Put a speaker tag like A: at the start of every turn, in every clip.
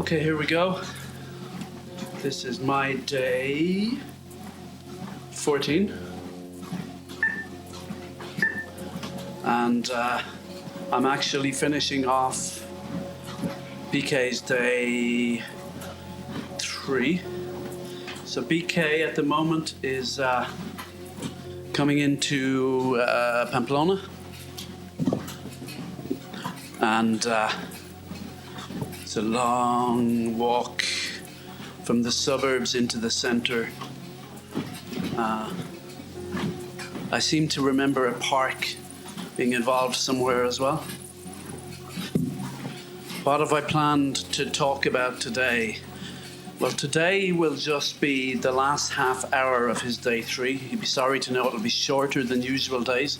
A: Okay, here we go. This is my day 14. And I'm actually finishing off BK's day 3. So BK at the moment is coming into Pamplona. And it's a long walk from the suburbs into the centre. I seem to remember a park being involved somewhere as well. What have I planned to talk about today? Well, today will just be the last half hour of his day 3. You'd be sorry to know it'll be shorter than usual days.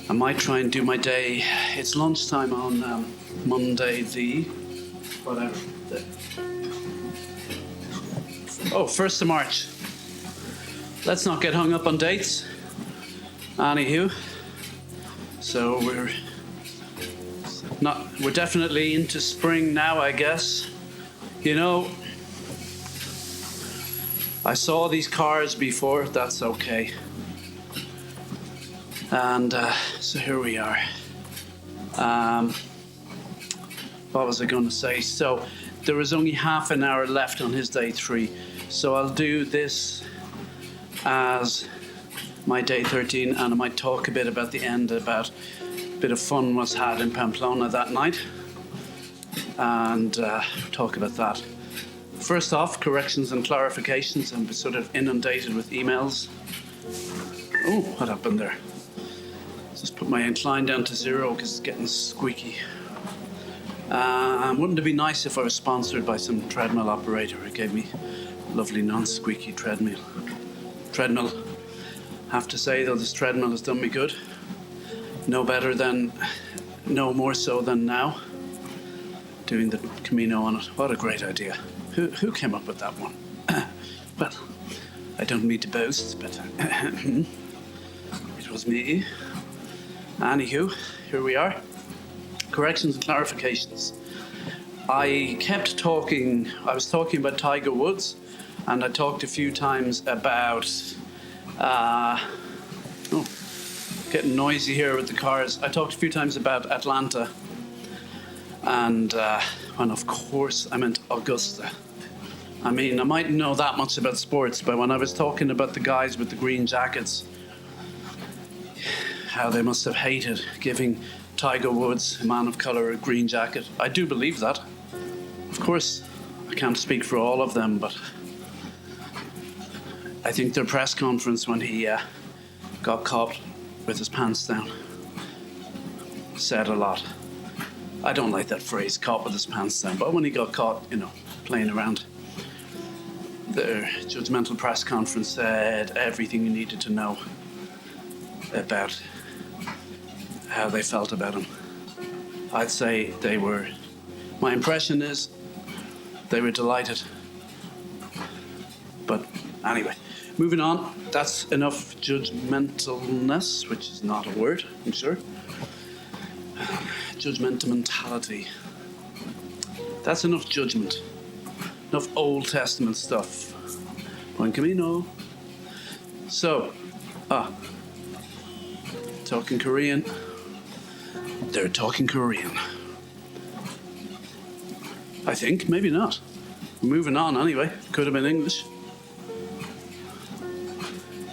A: I might try and do my day. It's lunchtime on Monday the... whatever. 1st of March. Let's not get hung up on dates. Anywho. So we're definitely into spring now, I guess. You know, I saw these cars before, that's okay. And so here we are. What was I going to say? So there was only half an hour left on his day 3. So I'll do this as my day 13, and I might talk a bit about the end, about a bit of fun was had in Pamplona that night, and talk about that. First off, corrections and clarifications. I'm sort of inundated with emails. Oh, what happened there? Just put my incline down to 0 because it's getting squeaky. Wouldn't it be nice if I was sponsored by some treadmill operator who gave me a lovely non-squeaky treadmill? Have to say though, this treadmill has done me good. No more so than now. Doing the Camino on it. What a great idea. Who came up with that one? Well, I don't mean to boast, but it was me. Anywho, here we are. Corrections and clarifications. I was talking about Tiger Woods, and I talked a few times about, getting noisy here with the cars. I talked a few times about Atlanta, and of course I meant Augusta. I mean, I mightn't know that much about sports, but when I was talking about the guys with the green jackets, how they must have hated giving Tiger Woods, a man of colour, a green jacket. I do believe that. Of course, I can't speak for all of them, but I think their press conference when he got caught with his pants down said a lot. I don't like that phrase, caught with his pants down, but when he got caught, playing around, their judgmental press conference said everything you needed to know about how they felt about him. I'd say my impression is they were delighted. But anyway, moving on. That's enough judgmentalness, which is not a word, I'm sure. Judgmentality. That's enough judgment. Enough Old Testament stuff. Buen Camino. So, talking Korean. They're talking Korean. I think, maybe not. We're moving on anyway. Could have been English.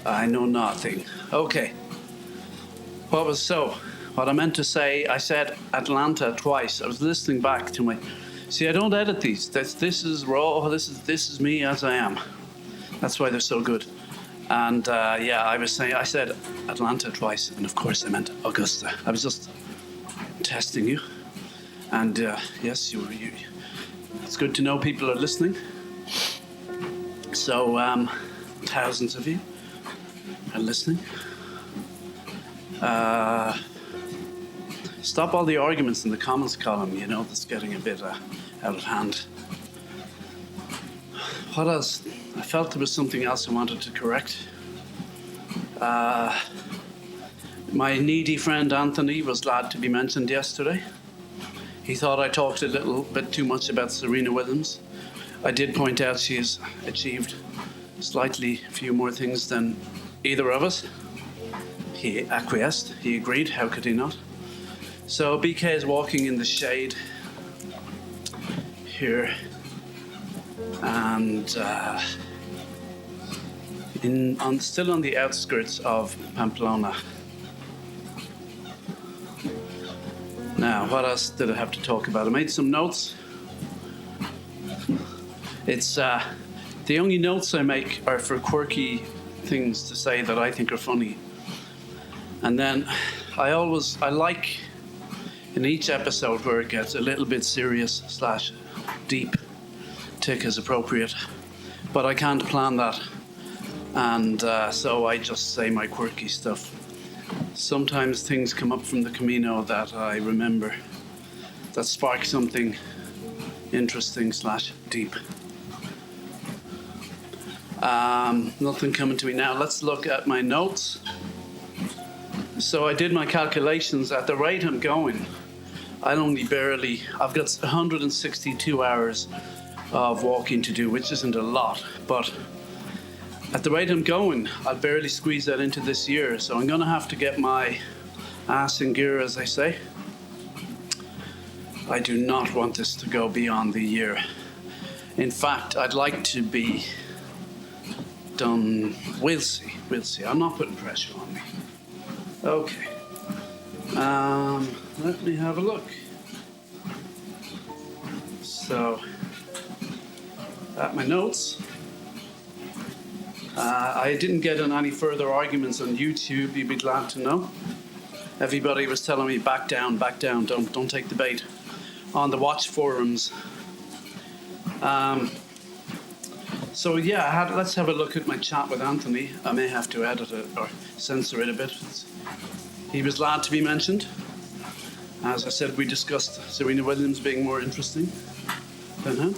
A: I know nothing. Okay. What I meant to say, I said Atlanta twice. I was listening back to my... See, I don't edit these. This is raw. This is me as I am. That's why they're so good. And I said Atlanta twice, and of course I meant Augusta. I was just testing you. And yes, you. It's good to know people are listening. So, thousands of you are listening. Stop all the arguments in the comments column, that's getting a bit out of hand. What else? I felt there was something else I wanted to correct. My needy friend Anthony was glad to be mentioned yesterday. He thought I talked a little bit too much about Serena Williams. I did point out she has achieved slightly few more things than either of us. He acquiesced, he agreed, how could he not? So BK is walking in the shade here, and still on the outskirts of Pamplona. Now, what else did I have to talk about? I made some notes. It's the only notes I make are for quirky things to say that I think are funny. And then I like in each episode where it gets a little bit serious / deep, tick is appropriate. But I can't plan that. And so I just say my quirky stuff. Sometimes things come up from the Camino that I remember that spark something interesting / deep. Nothing coming to me now. Let's look at my notes. So I did my calculations. At the rate I'm going, I've got 162 hours of walking to do, which isn't a lot, but at the rate I'm going, I'll barely squeeze that into this year. So I'm going to have to get my ass in gear, as they say. I do not want this to go beyond the year. In fact, I'd like to be done. We'll see. I'm not putting pressure on me. Okay. Let me have a look. So, at my notes. I didn't get in any further arguments on YouTube, you'd be glad to know. Everybody was telling me, back down, don't take the bait. On the watch forums. So yeah, let's have a look at my chat with Anthony. I may have to edit it or censor it a bit. He was glad to be mentioned. As I said, we discussed Serena Williams being more interesting than him.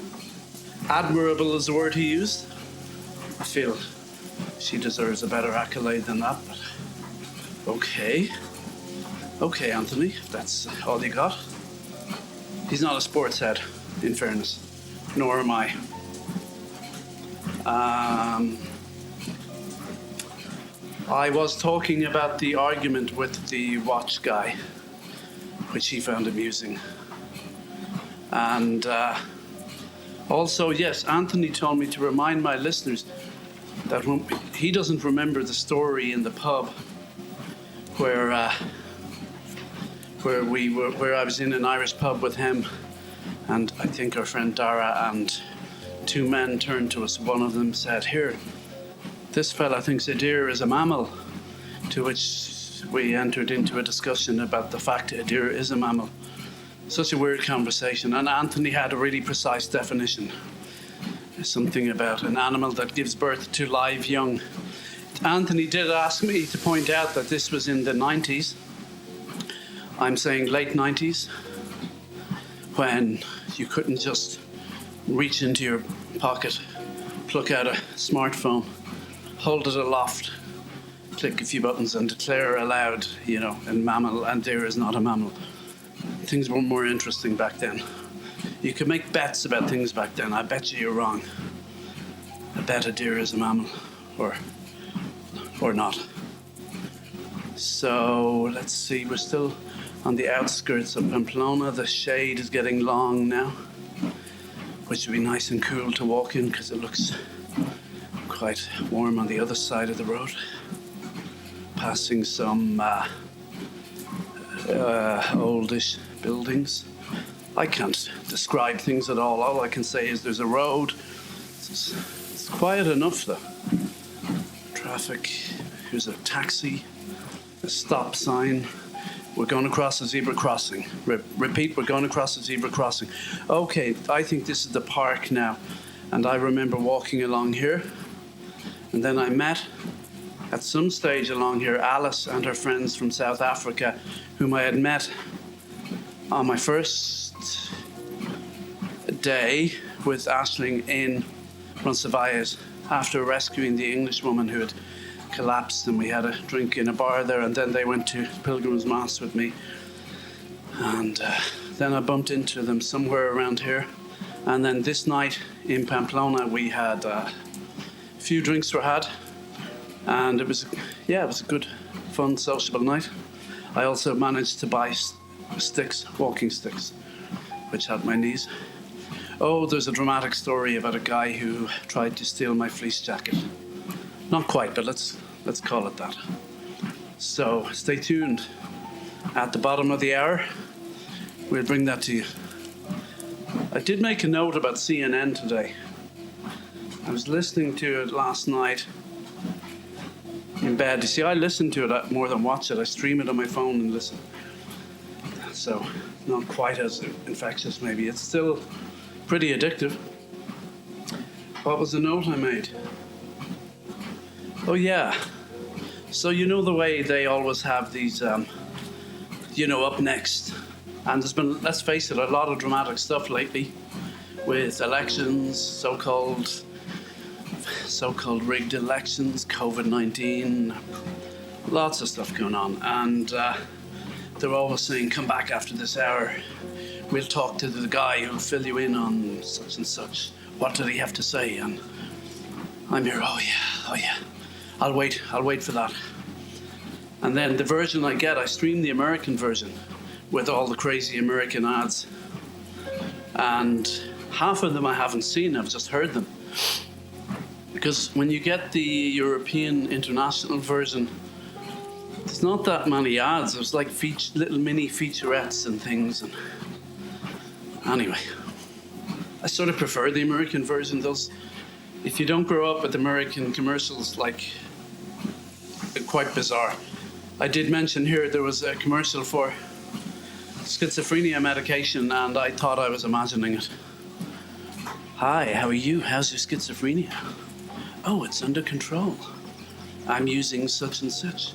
A: Admirable is the word he used. I feel she deserves a better accolade than that, but okay. Okay, Anthony, if that's all you got. He's not a sports head, in fairness, nor am I. I was talking about the argument with the watch guy, which he found amusing. And also, yes, Anthony told me to remind my listeners that he doesn't remember the story in the pub where I was in an Irish pub with him, and I think our friend Dara, and two men turned to us. One of them said, "Here, this fella thinks a deer is a mammal," to which we entered into a discussion about the fact a deer is a mammal. Such a weird conversation, and Anthony had a really precise definition. Something about an animal that gives birth to live young. Anthony did ask me to point out that this was in the 90s. I'm saying late 90s, when you couldn't just reach into your pocket, pluck out a smartphone, hold it aloft, click a few buttons and declare aloud, a mammal, and deer is not a mammal. Things were more interesting back then. You could make bets about things back then. I bet you're wrong. I bet a deer is a mammal, or not. So let's see, we're still on the outskirts of Pamplona. The shade is getting long now, which would be nice and cool to walk in because it looks quite warm on the other side of the road. Passing some oldish buildings. I can't describe things at all. All I can say is there's a road. It's quiet enough though. Traffic. Here's a taxi. A stop sign. We're going to cross a zebra crossing. Repeat, we're going to cross a zebra crossing. Okay, I think this is the park now. And I remember walking along here. And then I met, at some stage along here, Alice and her friends from South Africa, whom I had met on my first day with Aisling in Roncesvalles after rescuing the English woman who had collapsed, and we had a drink in a bar there, and then they went to Pilgrim's Mass with me, and Then I bumped into them somewhere around here. And then this night in Pamplona, we had a few drinks were had. And it was a good, fun, sociable night. I also managed to buy walking sticks, which helped my knees. Oh, there's a dramatic story about a guy who tried to steal my fleece jacket. Not quite, but let's call it that. So stay tuned. At the bottom of the hour, we'll bring that to you. I did make a note about CNN today. I was listening to it last night in bed. You see, I listen to it more than watch it. I stream it on my phone and listen. So, not quite as infectious, maybe. It's still pretty addictive. What was the note I made? Oh, yeah. So, you know the way they always have these, up next. And there's been, let's face it, a lot of dramatic stuff lately with elections, so-called rigged elections, COVID-19, lots of stuff going on. And they're always saying, come back after this hour. We'll talk to the guy who'll fill you in on such and such. What did he have to say? And I'm here, oh yeah. I'll wait for that. And then the version I get, I stream the American version with all the crazy American ads. And half of them I haven't seen, I've just heard them. Because when you get the European international version, there's not that many ads. There's like little mini featurettes and things. And anyway, I sort of prefer the American version. If you don't grow up with American commercials, like, they're quite bizarre. I did mention here there was a commercial for schizophrenia medication, and I thought I was imagining it. Hi, how are you? How's your schizophrenia? Oh, it's under control. I'm using such and such.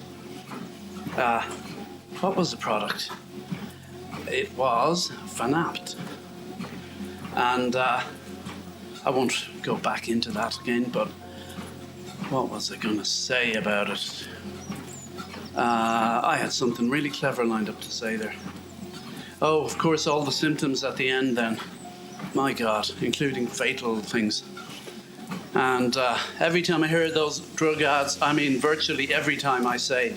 A: What was the product? It was Fanapt. And I won't go back into that again, but what was I going to say about it? I had something really clever lined up to say there. Oh, of course, all the symptoms at the end then. My God, including fatal things. And every time I hear those drug ads, virtually every time I say,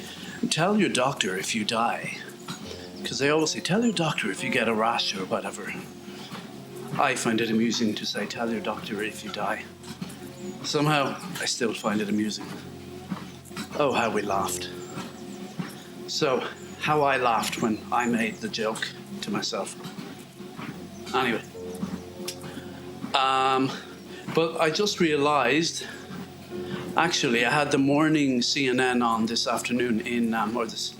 A: tell your doctor if you die. Because they always say, tell your doctor if you get a rash or whatever. I find it amusing to say, tell your doctor if you die. Somehow, I still find it amusing. Oh, how we laughed. So, how I laughed when I made the joke to myself. Anyway. But I just realized, actually, I had the morning CNN on this afternoon or this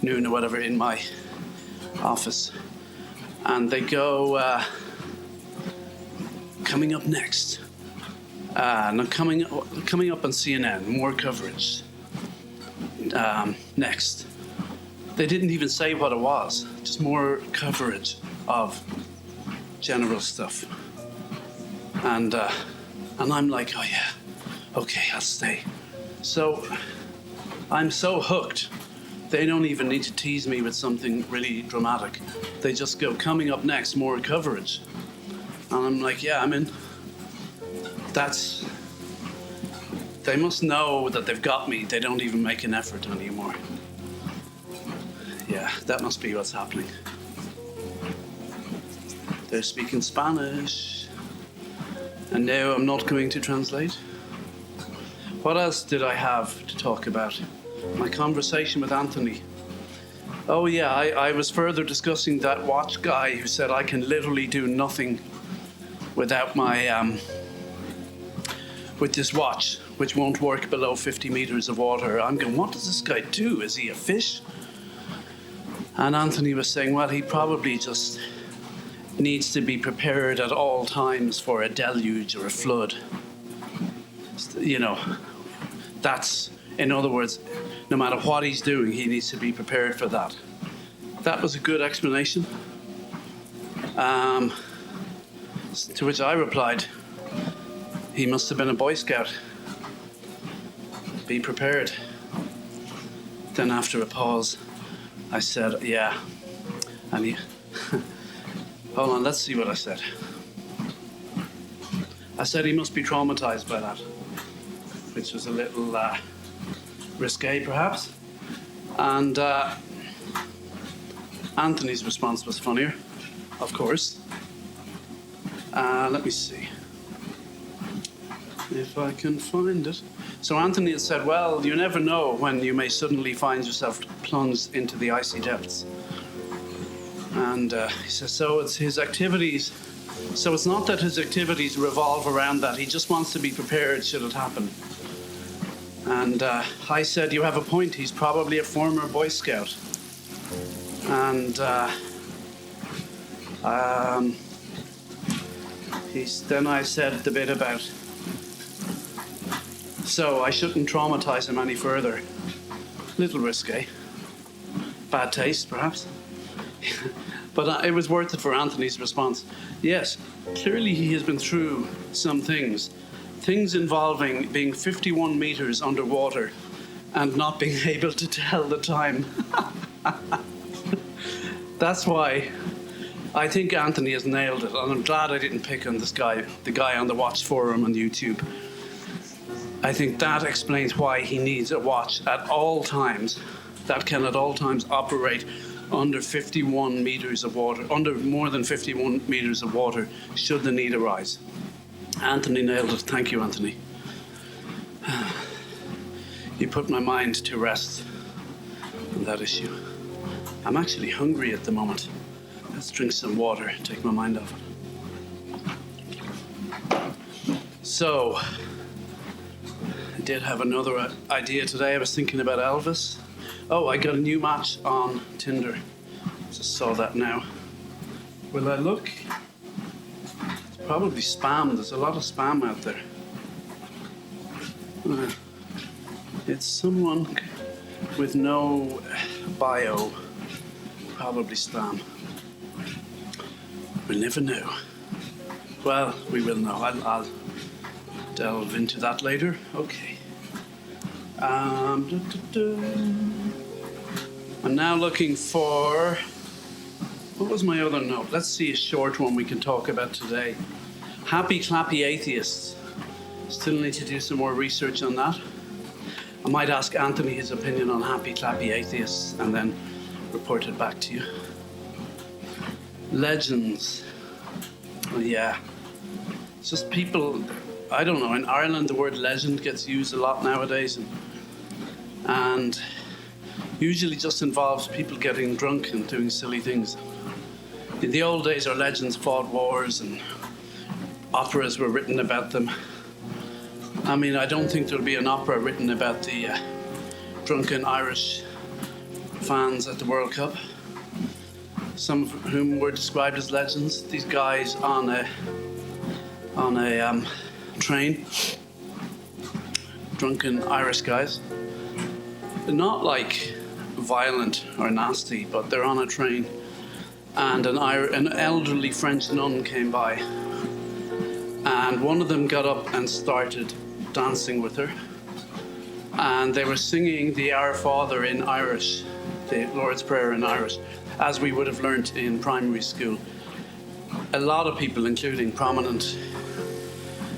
A: noon or whatever in my office. And they go, coming up next. Coming up on CNN, more coverage. Next. They didn't even say what it was, just more coverage of general stuff. And I'm like, oh yeah, okay, I'll stay. So I'm so hooked, they don't even need to tease me with something really dramatic. They just go, coming up next, more coverage. And I'm like, yeah, I'm in. They must know that they've got me. They don't even make an effort anymore. Yeah, that must be what's happening. They're speaking Spanish. And now I'm not going to translate. What else did I have to talk about? My conversation with Anthony. Oh yeah, I was further discussing that watch guy who said I can literally do nothing without my, with this watch, which won't work below 50 meters of water. I'm going, what does this guy do? Is he a fish? And Anthony was saying, well, he probably just needs to be prepared at all times for a deluge or a flood. You know, that's, in other words, no matter what he's doing, he needs to be prepared for that. That was a good explanation. To which I replied, he must have been a Boy Scout. Be prepared. Then after a pause, I said, yeah. And Hold on, let's see what I said. I said he must be traumatized by that, which was a little risque, perhaps. And Anthony's response was funnier, of course. Let me see if I can find it. So Anthony had said, well, you never know when you may suddenly find yourself plunged into the icy depths. And he says, so it's his activities. So it's not that his activities revolve around that. He just wants to be prepared should it happen. And I said, you have a point. He's probably a former Boy Scout. And then I said the bit about, so I shouldn't traumatize him any further. Little risque. Bad taste, perhaps. But it was worth it for Anthony's response. Yes, clearly he has been through some things. Things involving being 51 meters underwater and not being able to tell the time. That's why I think Anthony has nailed it. And I'm glad I didn't pick on this guy, the guy on the watch forum on YouTube. I think that explains why he needs a watch at all times that can at all times operate under 51 meters of water, under more than 51 meters of water, should the need arise. Anthony nailed it. Thank you, Anthony. You put my mind to rest on that issue. I'm actually hungry at the moment. Let's drink some water, take my mind off it. So, I did have another idea today. I was thinking about Elvis. Oh, I got a new match on Tinder. Just saw that now. Will I look? It's probably spam. There's a lot of spam out there. It's someone with no bio. Probably spam. We'll never know. Well, we will know. I'll delve into that later. Okay. I'm now looking for... What was my other note? Let's see a short one we can talk about today. Happy clappy atheists. Still need to do some more research on that. I might ask Anthony his opinion on happy clappy atheists and then report it back to you. Legends. Oh, yeah. It's just people, I don't know, in Ireland the word legend gets used a lot nowadays and usually just involves people getting drunk and doing silly things. In the old days our legends fought wars and operas were written about them. I mean, I don't think there'll be an opera written about the drunken Irish fans at the World Cup, some of whom were described as legends. These guys on a train, drunken Irish guys. They're not like violent or nasty, but they're on a train, and an elderly French nun came by, and one of them got up and started dancing with her, and they were singing the Our Father in Irish, the Lord's Prayer in Irish, as we would have learnt in primary school. A lot of people, including prominent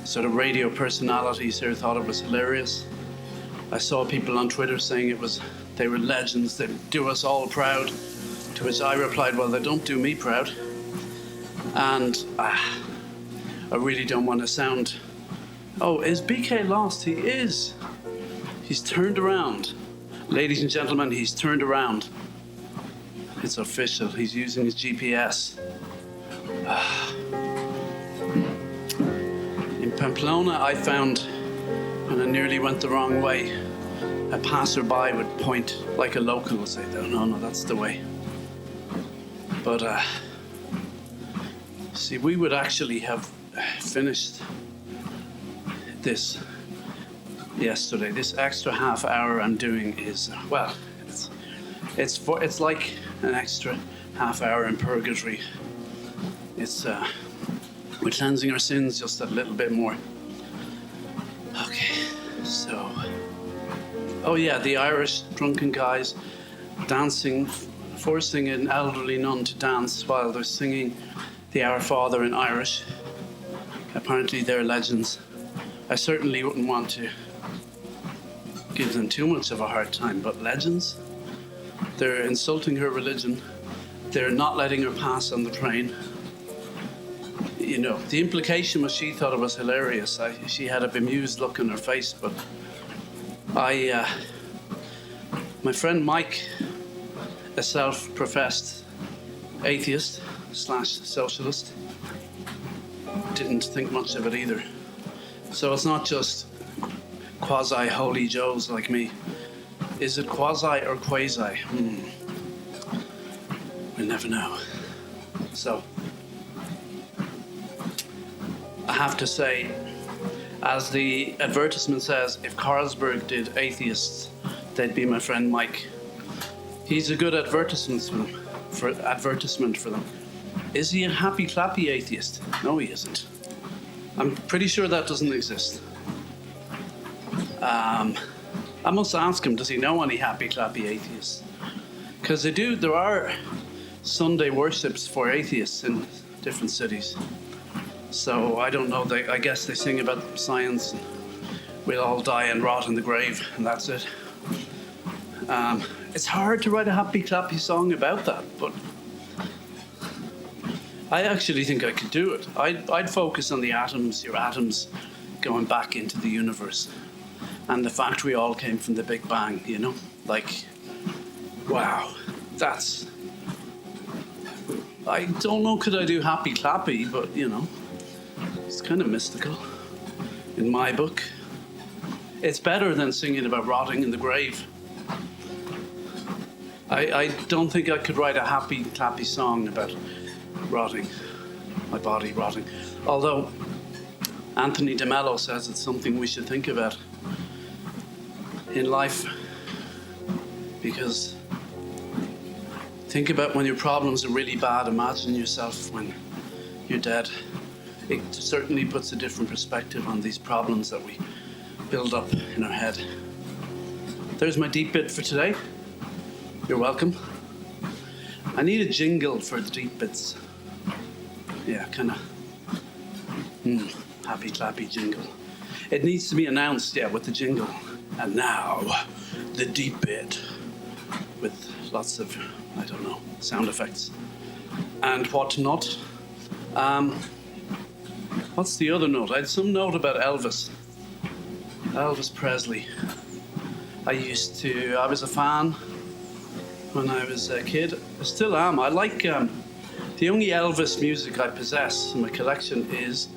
A: sort of radio personalities here, thought it was hilarious. I saw people on Twitter saying they were legends, they do us all proud, to which I replied, well, they don't do me proud. And I really don't want to sound, oh, is BK lost? He is. He's turned around. Ladies and gentlemen, he's turned around. It's official. He's using his GPS. In Pamplona, I found, when I nearly went the wrong way, a passerby would point like a local and say, no, that's the way. But, see, we would actually have finished this yesterday. This extra half hour I'm doing is, well, it's like an extra half hour in purgatory. It's we're cleansing our sins just a little bit more. Okay, so, oh yeah, the Irish drunken guys dancing, forcing an elderly nun to dance while they're singing the Our Father in Irish. Apparently they're legends. I certainly wouldn't want to give them too much of a hard time, but legends? They're insulting her religion. They're not letting her pass on the train. You know, the implication was she thought it was hilarious. She had a bemused look on her face, but my friend Mike, a self-professed atheist / socialist, didn't think much of it either. So it's not just quasi-holy Joes like me. Is it quasi or quasi? We never know. So, I have to say, as the advertisement says, if Carlsberg did atheists, they'd be my friend Mike. He's a good advertisement for them. Is he a happy clappy atheist? No, he isn't. I'm pretty sure that doesn't exist. I must ask him, does he know any happy clappy atheists? Because there are Sunday worships for atheists in different cities. So I don't know, I guess they sing about science, and we'll all die and rot in the grave, and that's it. It's hard to write a happy clappy song about that, but I actually think I could do it. I'd focus on the atoms, your atoms going back into the universe, and the fact we all came from the Big Bang, you know? Like, wow, I don't know, could I do happy clappy, but you know, it's kind of mystical in my book. It's better than singing about rotting in the grave. I don't think I could write a happy clappy song about rotting, my body rotting. Although Anthony DeMello says it's something we should think about in life, because think about when your problems are really bad, imagine yourself when you're dead. It certainly puts a different perspective on these problems that we build up in our head. There's my deep bit for today. You're welcome. I need a jingle for the deep bits. Yeah, kind of happy clappy jingle. It needs to be announced, yeah, with the jingle. And now, the deep bit with lots of, I don't know, sound effects and whatnot. What's the other note? I had some note about Elvis Presley. I was a fan when I was a kid. I still am. I like, the only Elvis music I possess in my collection is,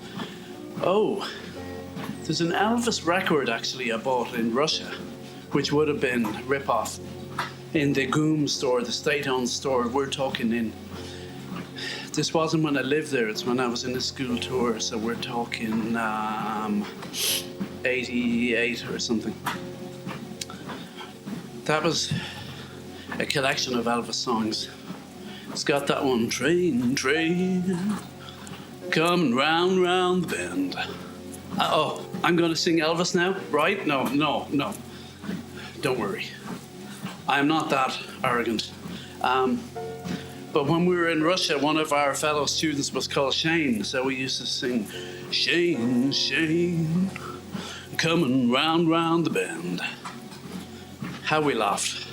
A: there's an Elvis record actually I bought in Russia, which would have been rip-off in the GOOM store, the state-owned store. We're talking in, this wasn't when I lived there, it's when I was in a school tour, so we're talking 88 or something. That was a collection of Elvis songs. It's got that one, train, coming round the bend. I'm going to sing Elvis now, right? No. Don't worry. I'm not that arrogant. But when we were in Russia, one of our fellow students was called Shane, so we used to sing, Shane, coming round the bend. How we laughed.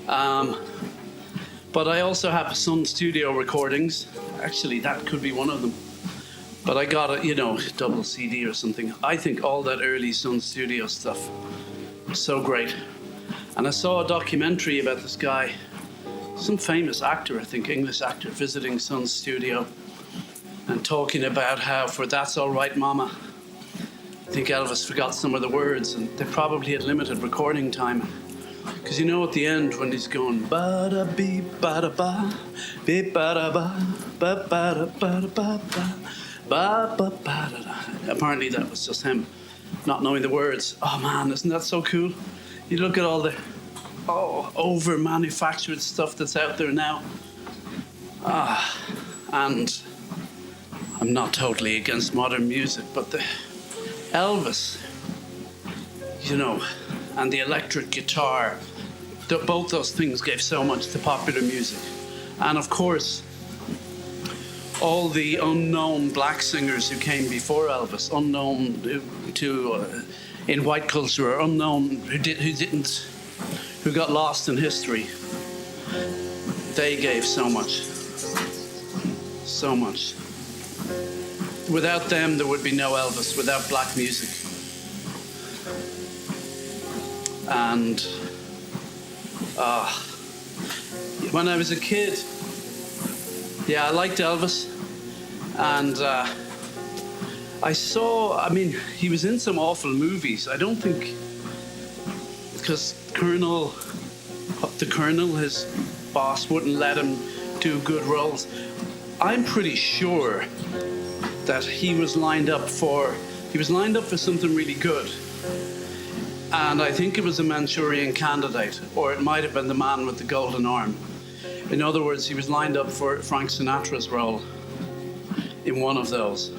A: But I also have some studio recordings. Actually, that could be one of them. But I got a, double CD or something. I think all that early Sun Studio stuff was so great. And I saw a documentary about this guy, some famous actor, I think, English actor, visiting Sun's studio and talking about how for That's All Right Mama, I think Elvis forgot some of the words and they probably had limited recording time. Because at the end when he's going ba-da-bee-ba-da-ba, bee-ba-da-ba, ba-ba-da-ba-da-ba-ba, ba-ba-ba-da-da. Apparently that was just him not knowing the words. Oh man, isn't that so cool? You look at all the over-manufactured stuff that's out there now. And I'm not totally against modern music, but the Elvis, and the electric guitar, both those things gave so much to popular music. And of course, all the unknown black singers who came before Elvis, unknown in white culture, or unknown who got lost in history. They gave so much. So much. Without them, there would be no Elvis, without black music. And when I was a kid, I liked Elvis. And he was in some awful movies. I don't think, because the Colonel, his boss, wouldn't let him do good roles. I'm pretty sure that he was lined up for something really good. And I think it was a Manchurian Candidate, or it might have been The Man with the Golden Arm. In other words, he was lined up for Frank Sinatra's role in one of those.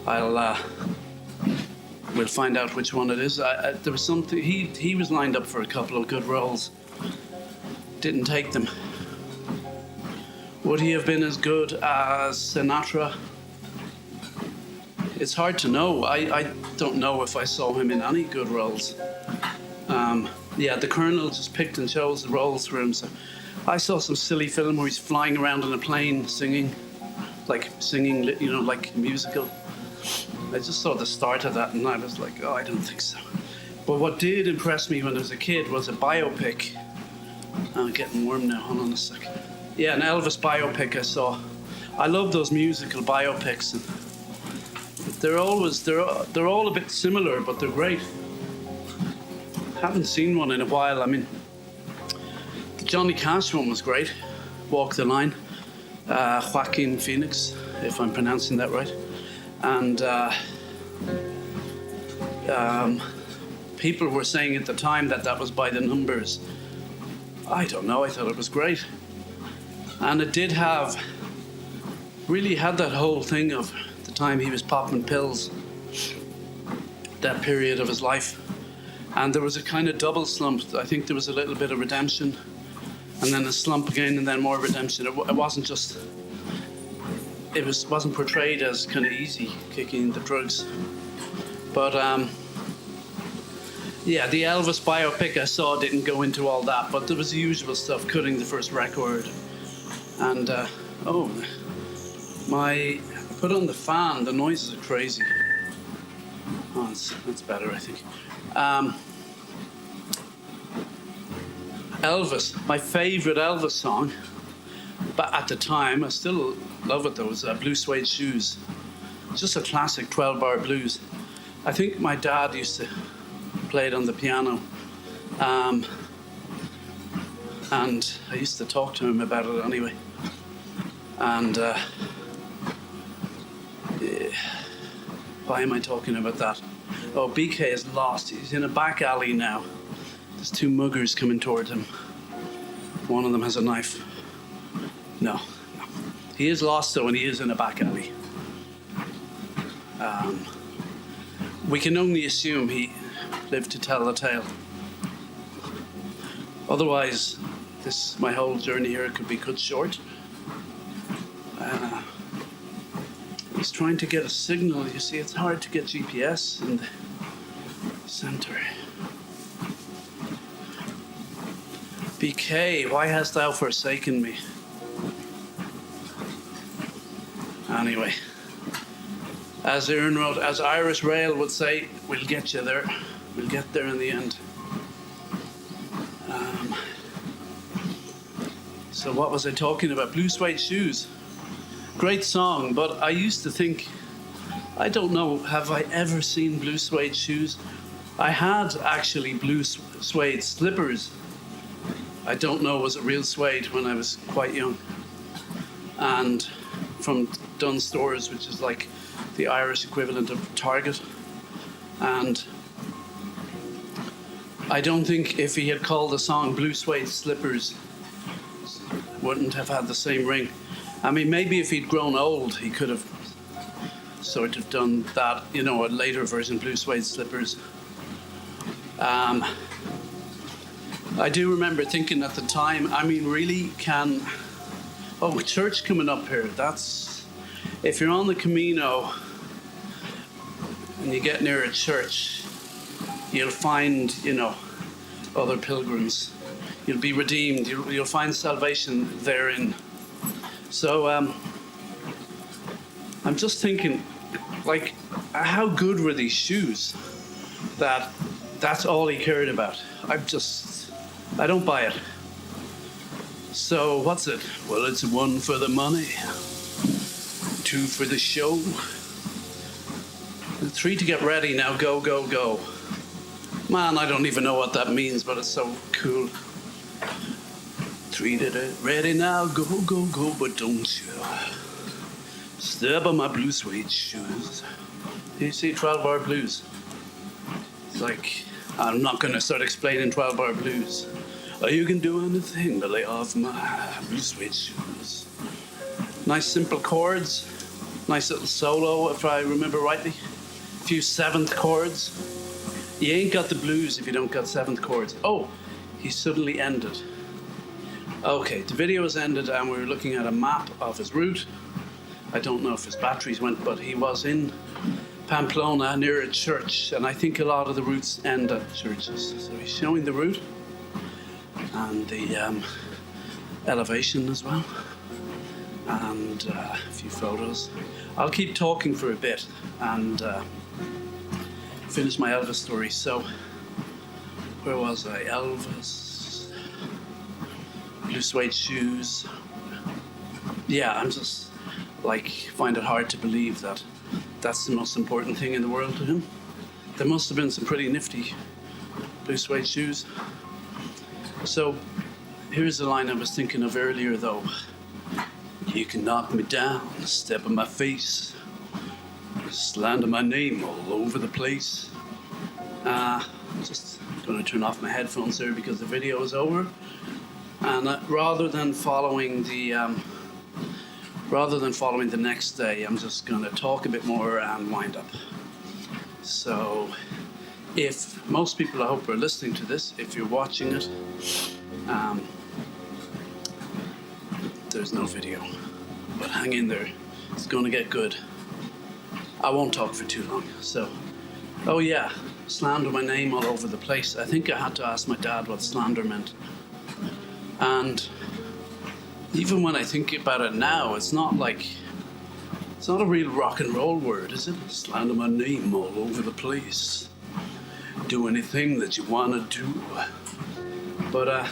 A: We'll find out which one it is. There was something, he was lined up for a couple of good roles. Didn't take them. Would he have been as good as Sinatra? It's hard to know. I don't know if I saw him in any good roles. The Colonel just picked and chose the roles for him. So I saw some silly film where he's flying around in a plane singing, like a musical. I just saw the start of that and I was like, oh, I don't think so. But what did impress me when I was a kid was a biopic. I'm getting warm now, hold on a second. Yeah, an Elvis biopic I saw. I love those musical biopics. And they're all a bit similar, but they're great. Haven't seen one in a while. I mean, the Johnny Cash one was great. Walk the Line. Joaquin Phoenix, if I'm pronouncing that right. And people were saying at the time that was by the numbers. I don't know, I thought it was great. And it did really had that whole thing of the time he was popping pills, that period of his life. And there was a kind of double slump. I think there was a little bit of redemption, and then a slump again, and then more redemption. It wasn't just, wasn't portrayed as kind of easy, kicking the drugs. But the Elvis biopic I saw didn't go into all that, but there was the usual stuff, cutting the first record. And, I put on the fan, the noises are crazy. Oh, that's better, I think. Elvis, my favorite Elvis song, but at the time, I still love it though, was Blue Suede Shoes. Just a classic 12-bar blues. I think my dad used to play it on the piano. And I used to talk to him about it anyway. And why am I talking about that? Oh, BK is lost. He's in a back alley now. There's two muggers coming towards him. One of them has a knife. No. He is lost though, and he is in a back alley. We can only assume he lived to tell the tale. Otherwise, my whole journey here could be cut short. He's trying to get a signal. You see, it's hard to get GPS in the center. BK, why hast thou forsaken me? Anyway, as Aaron wrote, as Irish Rail would say, we'll get you there. We'll get there in the end. So what was I talking about? Blue Suede Shoes. Great song, but I used to think, I don't know, have I ever seen Blue Suede Shoes? I had actually blue suede slippers. I don't know, was it real suede when I was quite young? And from Dunn Stores, which is like the Irish equivalent of Target. And I don't think if he had called the song Blue Suede Slippers, wouldn't have had the same ring. I mean, maybe if he'd grown old, he could have sort of done that, a later version, Blue Suede Slippers. I do remember thinking at the time, I mean, really Oh, church coming up here. That's, if you're on the Camino and you get near a church, you'll find, other pilgrims. You'll be redeemed. You'll find salvation therein. So I'm just thinking, like, how good were these shoes that's all he cared about? I don't buy it. So what's it? Well, it's 1 for the money, 2 for the show, 3 to get ready. Now go, go, go. Man, I don't even know what that means, but it's so cool. 3 to the ready now, go, go, go, but don't you step on my blue suede shoes. You see 12-bar blues? It's like, I'm not going to start explaining 12-bar blues. Oh, you can do anything but lay off my blue suede shoes. Nice simple chords, nice little solo, if I remember rightly. A few 7th chords. You ain't got the blues if you don't got 7th chords. Oh, he suddenly ended. Okay, the video has ended and we were looking at a map of his route. I don't know if his batteries went, but he was in Pamplona near a church, and I think a lot of the routes end at churches. So he's showing the route and the elevation as well, and a few photos. I'll keep talking for a bit and finish my Elvis story. So, where was I? Elvis, blue suede shoes. Yeah, I'm just find it hard to believe that that's the most important thing in the world to him. There must have been some pretty nifty blue suede shoes. So here's the line I was thinking of earlier though. You can knock me down, step on my face, slander my name all over the place. Just going to turn off my headphones here because the video is over. And rather than following the next day, I'm just going to talk a bit more and wind up. So, if most people, I hope, are listening to this, if you're watching it, there's no video. But hang in there. It's going to get good. I won't talk for too long. So, oh yeah, slander my name all over the place. I think I had to ask my dad what slander meant. And even when I think about it now, it's not a real rock and roll word, is it? Slander my name all over the place. Do anything that you want to do. But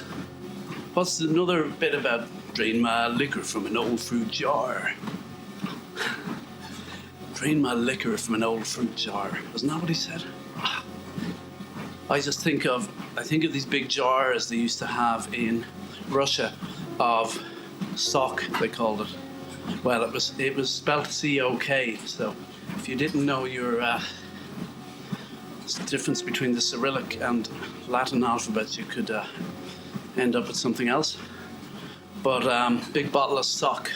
A: what's another bit about drain my liquor from an old fruit jar? Drain my liquor from an old fruit jar. Wasn't that what he said? I think of these big jars they used to have in Russia of sock, they called it. Well, it was spelled C-O-K, so if you didn't know your the difference between the Cyrillic and Latin alphabets, you could end up with something else. But big bottle of sock.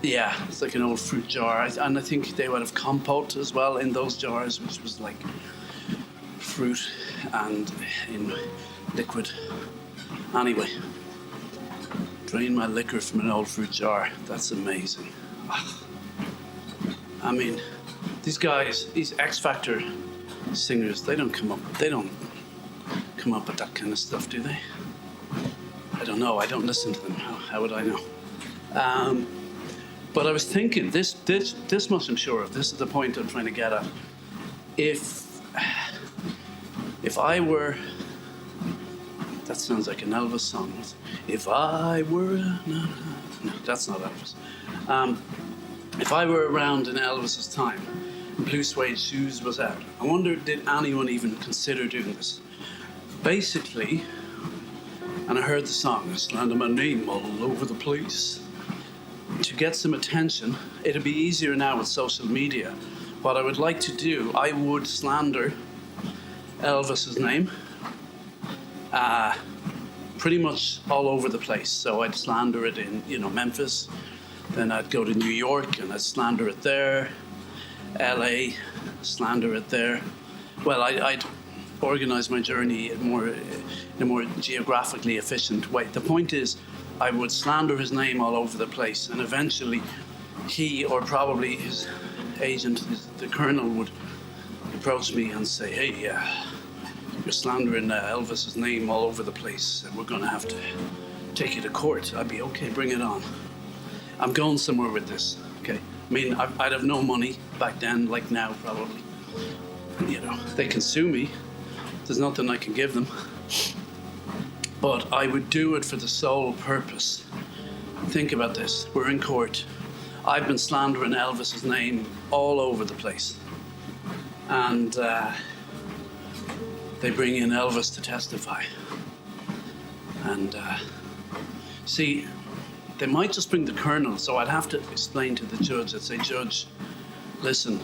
A: Yeah, it's like an old fruit jar. And I think they would have compote as well in those jars, which was like fruit and in liquid. Anyway, drain my liquor from an old fruit jar. That's amazing. I mean, these guys, these X Factor singers, they don't come up with that kind of stuff, do they? I don't know. I don't listen to them. How would I know? But I was thinking, this much I'm sure of. This is the point I'm trying to get at. If I were, that sounds like an Elvis song. If I were, no, that's not Elvis. If I were around in Elvis's time, and Blue Suede Shoes was out, I wonder, did anyone even consider doing this? Basically, and I heard the song, slander my name all over the place. To get some attention, it'd be easier now with social media. What I would like to do, I would slander Elvis's name pretty much all over the place. So I'd slander it in, Memphis. Then I'd go to New York and I'd slander it there. LA, slander it there. Well, organize my journey in a more geographically efficient way. The point is, I would slander his name all over the place, and eventually he, or probably his agent, the colonel, would approach me and say, hey, you're slandering Elvis's name all over the place, and we're going to have to take you to court. I'd be, okay, bring it on. I'm going somewhere with this, okay? I mean, I'd have no money back then, like now, probably. You know, they can sue me. There's nothing I can give them. But I would do it for the sole purpose. Think about this. We're in court. I've been slandering Elvis's name all over the place. And they bring in Elvis to testify. And see, they might just bring the colonel, so I'd have to explain to the judge. I'd say, Judge, listen,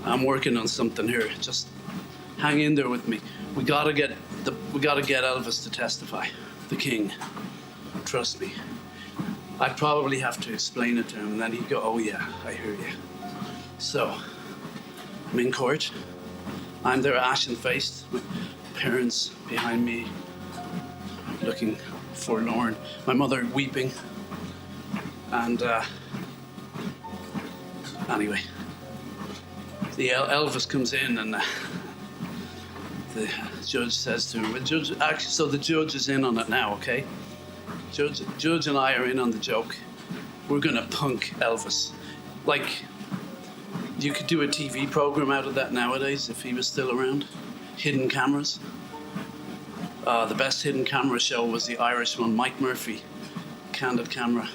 A: I'm working on something here. Just hang in there with me. We gotta get Elvis to testify, the king. Trust me. I'd probably have to explain it to him, and then he'd go, oh yeah, I hear you. So, I'm in court. I'm there ashen-faced, with parents behind me, looking forlorn. My mother weeping. And anyway, the Elvis comes in, and the judge says to him, so the judge is in on it now, okay? Judge and I are in on the joke. We're gonna punk Elvis. Like, you could do a TV program out of that nowadays if he was still around. Hidden cameras. The best hidden camera show was the Irish one, Mike Murphy, Candid Camera.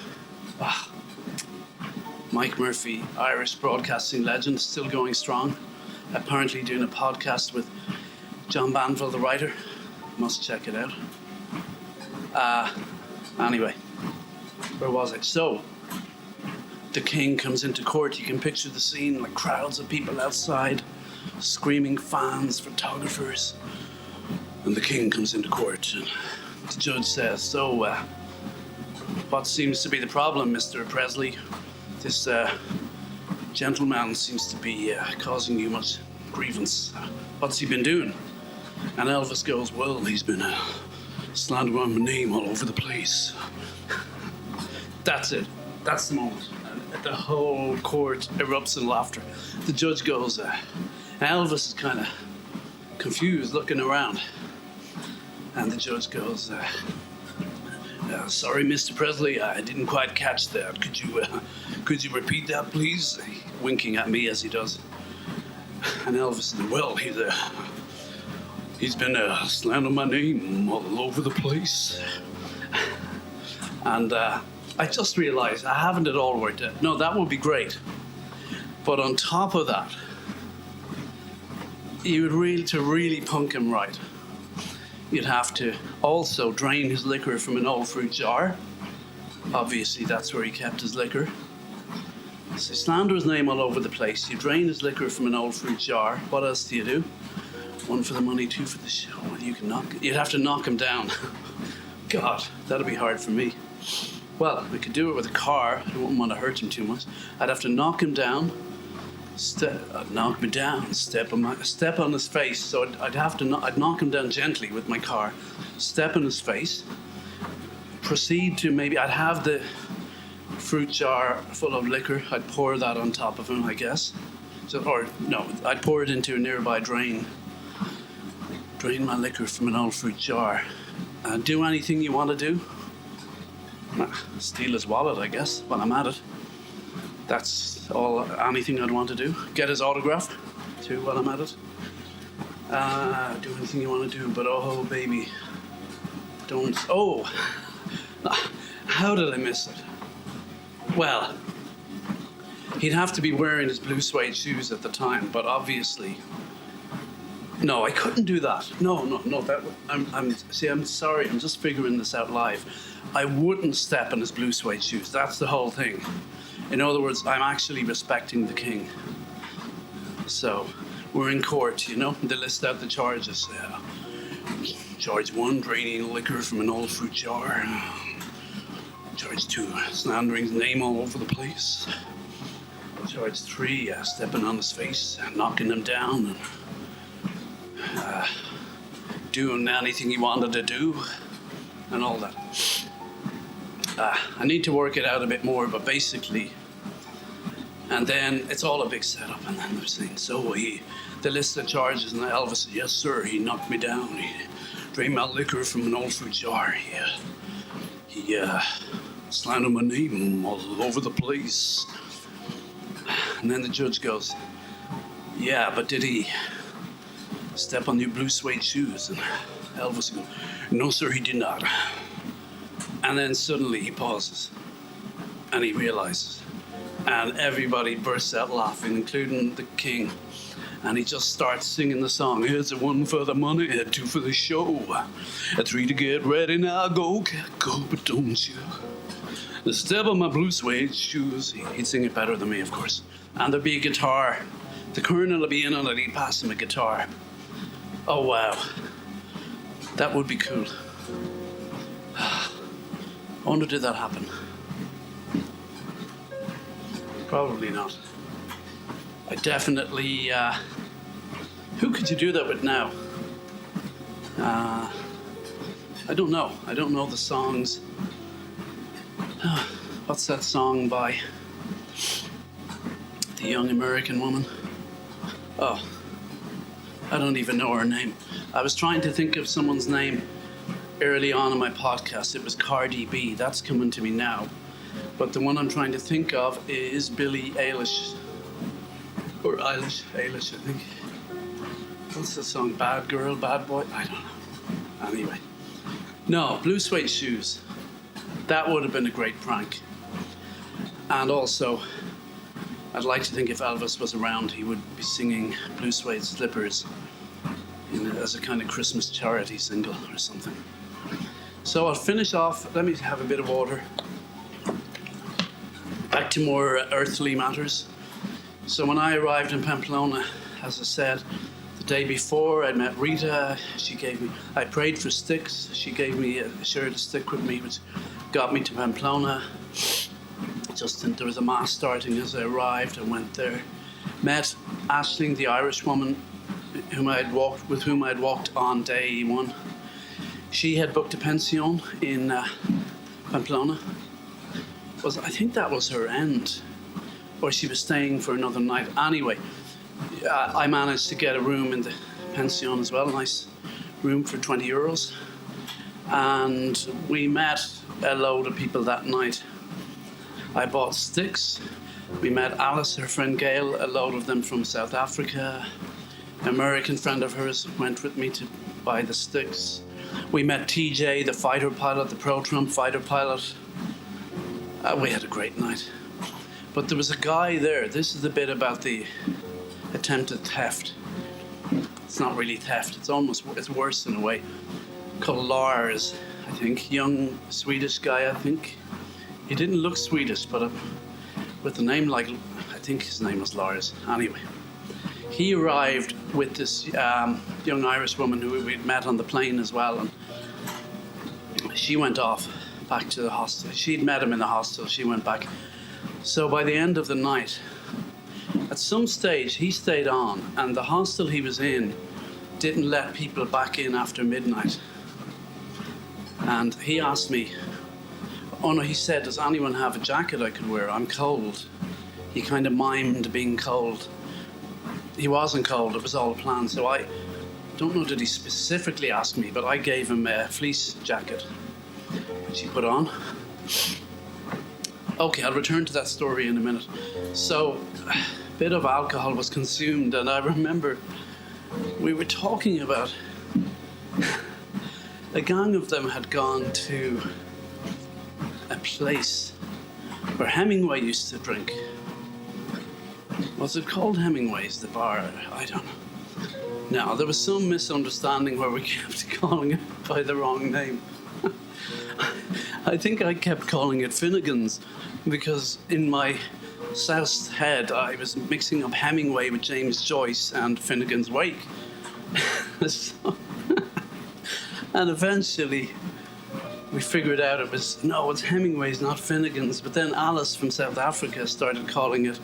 A: Mike Murphy, Irish broadcasting legend, still going strong. Apparently doing a podcast with John Banville, the writer. Must check it out. Anyway, where was I? So, the king comes into court. You can picture the scene, like crowds of people outside, screaming fans, photographers. And the king comes into court, and the judge says, so, what seems to be the problem, Mr. Presley? This gentleman seems to be causing you much grievance. What's he been doing? And Elvis goes, well, he's been slandering my name all over the place. That's it. That's the moment. And the whole court erupts in laughter. The judge goes, Elvis is kind of confused, looking around. And the judge goes, sorry, Mr. Presley, I didn't quite catch that. Could you repeat that, please? Winking at me as he does. And Elvis said, well, he's been slandering my name all over the place. And I just realized I haven't it all worked out. No, that would be great. But on top of that, you would to really punk him right, you'd have to also drain his liquor from an old fruit jar. Obviously, that's where he kept his liquor. So slander his name all over the place. You drain his liquor from an old fruit jar. What else do you do? One for the money, two for the show. Well, you'd have to knock him down. God, that'd be hard for me. Well, we could do it with a car. I wouldn't want to hurt him too much. I'd have to knock him down. Knock me down. Step on his face. So I'd knock him down gently with my car. Step on his face. Proceed to I'd have the fruit jar full of liquor. I'd pour that on top of him, I guess. I'd pour it into a nearby drain. Drain my liquor from an old fruit jar. Do anything you want to do. Steal his wallet, I guess, when I'm at it. That's anything I'd want to do. Get his autograph, too, while I'm at it. Do anything you want to do, but oh, baby, don't. Oh, how did I miss it? Well, he'd have to be wearing his blue suede shoes at the time, but obviously, no, I couldn't do that. No. I'm sorry. I'm just figuring this out live. I wouldn't step on his blue suede shoes. That's the whole thing. In other words, I'm actually respecting the king. So, we're in court, They list out the charges. Charge 1, draining liquor from an old fruit jar. Charge 2, slandering his name all over the place. Charge 3, stepping on his face, knocking him down. doing anything he wanted to do and all that. I need to work it out a bit more, but basically, and then it's all a big setup, and then they're saying, so the list of charges, and Elvis said, yes sir, he knocked me down, he drained my liquor from an old fruit jar, he slandered my name all over the place. And then the judge goes, yeah, but did he step on your blue suede shoes? And Elvis goes, no sir, he did not. And then suddenly he pauses and he realizes, and everybody bursts out laughing, including the king. And he just starts singing the song. Here's a 1 for the money, a 2 for the show, a 3 to get ready. Now go, go, but don't you step on my blue suede shoes. He'd sing it better than me, of course. And there'd be a guitar. The colonel would be in on it. He'd pass him a guitar. Oh wow, that would be cool. I wonder, did that happen? Probably not. I definitely, who could you do that with now? I don't know. I don't know the songs. What's that song by the young American woman? Oh, I don't even know her name. I was trying to think of someone's name early on in my podcast. It was Cardi B. That's coming to me now. But the one I'm trying to think of is Billie Eilish. Or Eilish, I think. What's the song? Bad Girl, Bad Boy? I don't know. Anyway. No, Blue Suede Shoes. That would have been a great prank. And also, I'd like to think if Elvis was around, he would be singing Blue Suede Slippers as a kind of Christmas charity single or something. So I'll finish off. Let me have a bit of water. Back to more earthly matters. So when I arrived in Pamplona, as I said, the day before I met Rita. I prayed for sticks. She gave me shared a stick with me, which got me to Pamplona. There was a mass starting as I arrived. I went there, met Aisling, the Irish woman with whom I'd walked on day one. She had booked a pension in Pamplona. I think that was her end, or she was staying for another night. Anyway, I managed to get a room in the pension as well, a nice room for €20. And we met a load of people that night. I bought sticks. We met Alice, her friend Gail, a load of them from South Africa. An American friend of hers went with me to buy the sticks. We met TJ, the fighter pilot, the Pro-Trump fighter pilot. We had a great night. But there was a guy there. This is the bit about the attempted theft. It's not really theft. It's worse in a way. Called Lars, I think. Young Swedish guy, I think. He didn't look Swedish, but with a name like, I think his name was Lars. Anyway, he arrived with this young Irish woman who we'd met on the plane as well. And she went off back to the hostel. She'd met him in the hostel. She went back. So by the end of the night, at some stage, he stayed on, and the hostel he was in didn't let people back in after midnight. And he asked me, he said, does anyone have a jacket I could wear? I'm cold. He kind of mimed being cold. He wasn't cold, it was all a plan. So I don't know, did he specifically ask me, but I gave him a fleece jacket, which he put on. Okay, I'll return to that story in a minute. So, a bit of alcohol was consumed, and I remember we were talking about a gang of them had gone to a place where Hemingway used to drink. Was it called Hemingway's, the bar? I don't know. Now, there was some misunderstanding where we kept calling it by the wrong name. I think I kept calling it Finnegan's because in my soused head I was mixing up Hemingway with James Joyce and Finnegan's Wake. And eventually we figured out it's Hemingway's, not Finnegan's. But then Alice from South Africa started calling it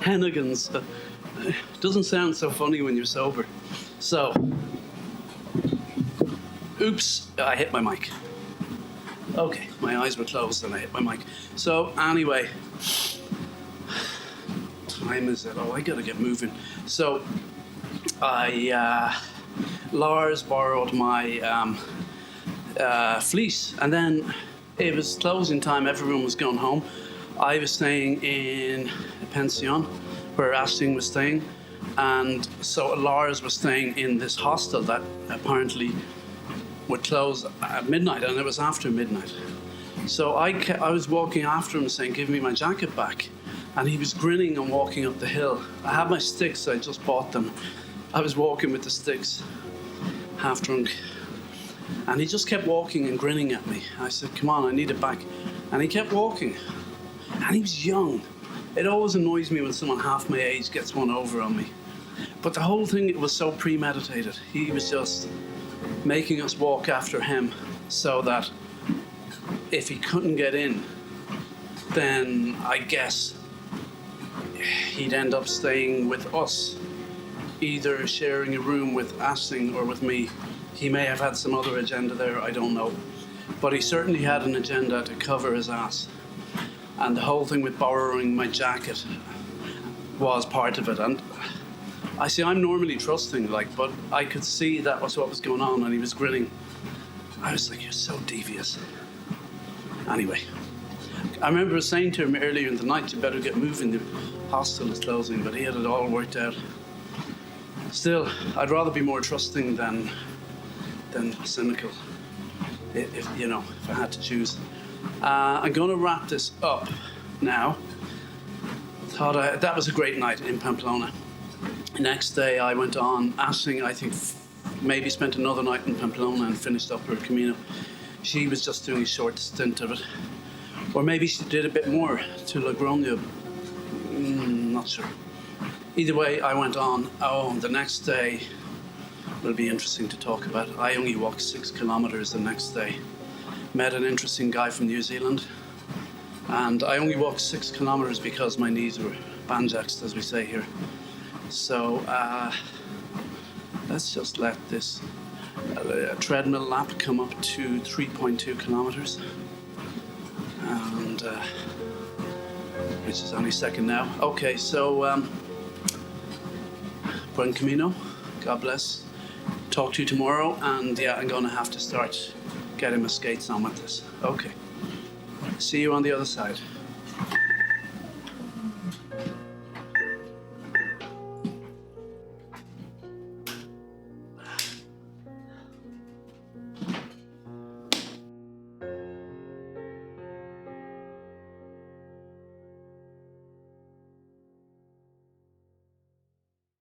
A: Hennigan's. Doesn't sound so funny when you're sober. So, oops, I hit my mic. Okay, my eyes were closed and I hit my mic. So anyway, time is it? Oh, I gotta get moving. So Lars borrowed my fleece, and then it was closing time, everyone was going home. I was staying in a pension where Ashling was staying, and so Lars was staying in this hostel that apparently would close at midnight, and it was after midnight. So I was walking after him saying, give me my jacket back. And he was grinning and walking up the hill. I had my sticks, I just bought them. I was walking with the sticks, half drunk. And he just kept walking and grinning at me. I said, come on, I need it back. And he kept walking. And he was young. It always annoys me when someone half my age gets one over on me. But the whole thing, it was so premeditated. He was just making us walk after him so that if he couldn't get in, then I guess he'd end up staying with us, either sharing a room with Ashling or with me. He may have had some other agenda there, I don't know. But he certainly had an agenda to cover his ass. And the whole thing with borrowing my jacket was part of it. And I see, I'm normally trusting, but I could see that was what was going on, and he was grinning. I was like, you're so devious. Anyway, I remember saying to him earlier in the night, you better get moving, the hostel is closing, but he had it all worked out. Still, I'd rather be more trusting than cynical, if I had to choose. I'm going to wrap this up now. That was a great night in Pamplona. Next day I went on. Ashling, I think, maybe spent another night in Pamplona and finished up her Camino. She was just doing a short stint of it. Or maybe she did a bit more to Logroño. Not sure. Either way, I went on. The next day will be interesting to talk about. I only walked 6 kilometers the next day. Met an interesting guy from New Zealand. And I only walked 6 kilometers because my knees were banjaxed, as we say here. So let's just let this treadmill lap come up to 3.2 kilometers, and which is any second now. Okay, so Buen Camino, God bless. Talk to you tomorrow, and yeah, I'm going to have to start getting my skates on with this. Okay, see you on the other side.